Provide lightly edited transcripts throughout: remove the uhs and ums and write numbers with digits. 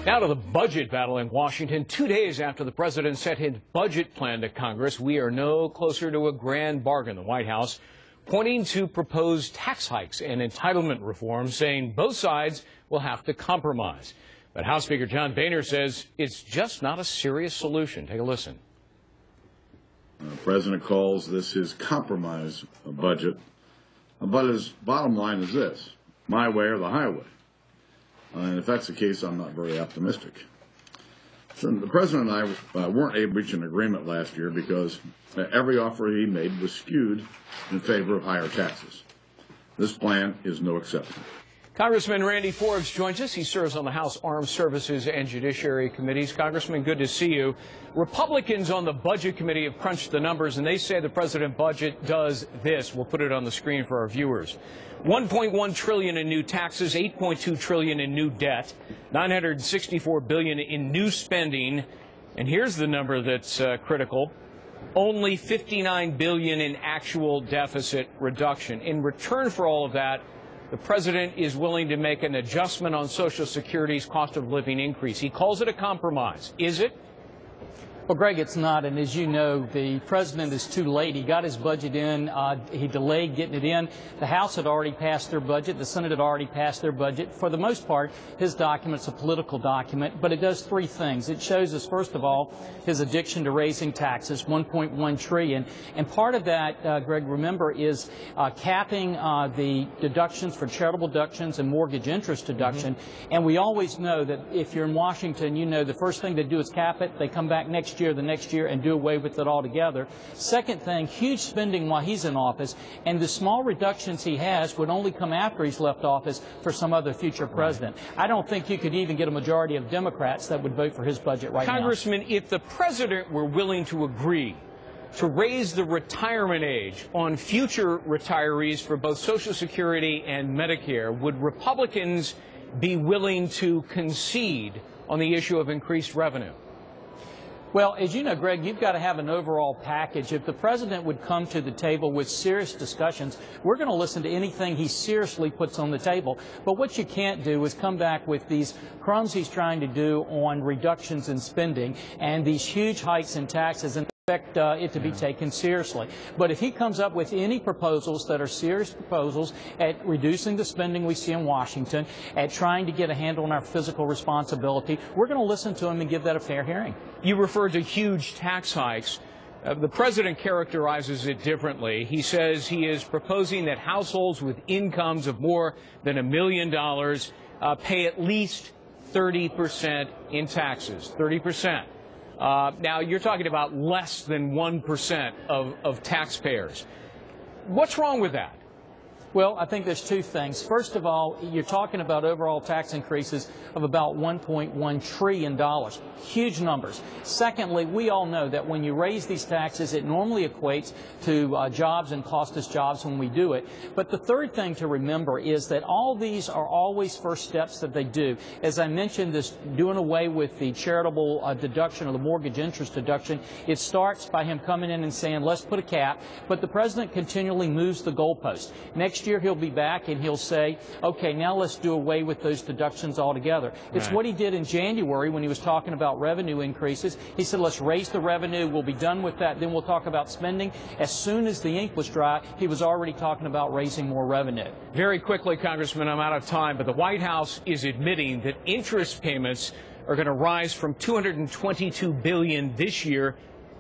Now to the budget battle in Washington. 2 days after the president sent his budget plan to Congress, we are no closer to a grand bargain. The White House pointing to proposed tax hikes and entitlement reform, saying both sides will have to compromise. But House Speaker John Boehner says it's just not a serious solution. Take a listen. The president calls this his compromise budget, but his bottom line is this: my way or the highway. And if that's the case, I'm not very optimistic. So the president and I weren't able to reach an agreement last year because every offer he made was skewed in favor of higher taxes. This plan is no exception. Congressman Randy Forbes joins us. He serves on the House Armed Services and Judiciary Committees. Congressman, good to see you. Republicans on the Budget Committee have crunched the numbers, and they say the president budget does this. We'll put it on the screen for our viewers. $1.1 trillion in new taxes, $8.2 trillion in new debt, $964 billion in new spending. And here's the number that's critical. Only $59 billion in actual deficit reduction. In return for all of that, the president is willing to make an adjustment on Social Security's cost of living increase. He calls it a compromise. Is it? Well, Greg, it's not. And as you know, the president is too late. He got his budget in. He delayed getting it in. The House had already passed their budget. The Senate had already passed their budget. For the most part, his document's a political document, but it does three things. It shows us, first of all, his addiction to raising taxes, $1.1 trillion. And part of that, Greg, remember, is capping the deductions for charitable deductions and mortgage interest deduction. And we always know that if you're in Washington, you know the first thing they do is cap it. They come back next year, the next year, and do away with it altogether. Second thing, huge spending while he's in office, and the small reductions he has would only come after he's left office for some other future president. I don't think you could even get a majority of Democrats that would vote for his budget right now. Congressman, if the president were willing to agree to raise the retirement age on future retirees for both Social Security and Medicare, would Republicans be willing to concede on the issue of increased revenue? Well, as you know, Greg, you've got to have an overall package. If the president would come to the table with serious discussions, we're going to listen to anything he seriously puts on the table. But what you can't do is come back with these crumbs he's trying to do on reductions in spending and these huge hikes in taxes and expect it to be taken seriously. But if he comes up with any proposals that are serious proposals at reducing the spending we see in Washington, at trying to get a handle on our fiscal responsibility, we're going to listen to him and give that a fair hearing. You referred to huge tax hikes. The president characterizes it differently. He says he is proposing that households with incomes of more than $1 million pay at least 30% in taxes, 30%. Now, you're talking about less than 1% of taxpayers. What's wrong with that? Well, I think there's two things. First of all, you're talking about overall tax increases of about $1.1 trillion. Huge numbers. Secondly, we all know that when you raise these taxes, it normally equates to jobs and cost us jobs when we do it. But the third thing to remember is that all these are always first steps that they do. As I mentioned, this doing away with the charitable deduction or the mortgage interest deduction, it starts by him coming in and saying, let's put a cap. But the president continually moves the goalpost. Next year he'll be back and he'll say, okay, now let's do away with those deductions altogether. It's what he did in January when he was talking about revenue increases. He said, let's raise the revenue, we'll be done with that, then we'll talk about spending. As soon as the ink was dry, he was already talking about raising more revenue. Very quickly, Congressman, I'm out of time, but the White House is admitting that interest payments are going to rise from $222 billion this year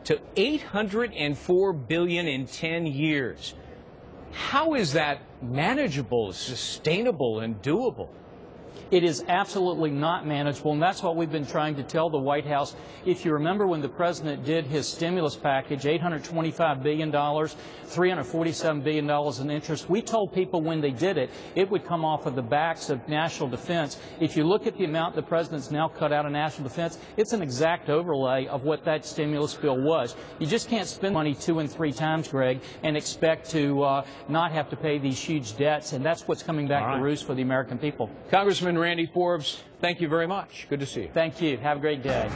to $804 billion in 10 years. How is that manageable, sustainable, and doable? It is absolutely not manageable, and that's what we've been trying to tell the White House. If you remember when the president did his stimulus package, $825 billion, $347 billion in interest, we told people when they did it, it would come off of the backs of national defense. If you look at the amount the president's now cut out of national defense, it's an exact overlay of what that stimulus bill was. You just can't spend money 2 and 3 times, Greg, and expect to not have to pay these huge debts, and that's what's coming back to roost for the American people. Congressman Randy Forbes, thank you very much. Good to see you. Thank you. Have a great day.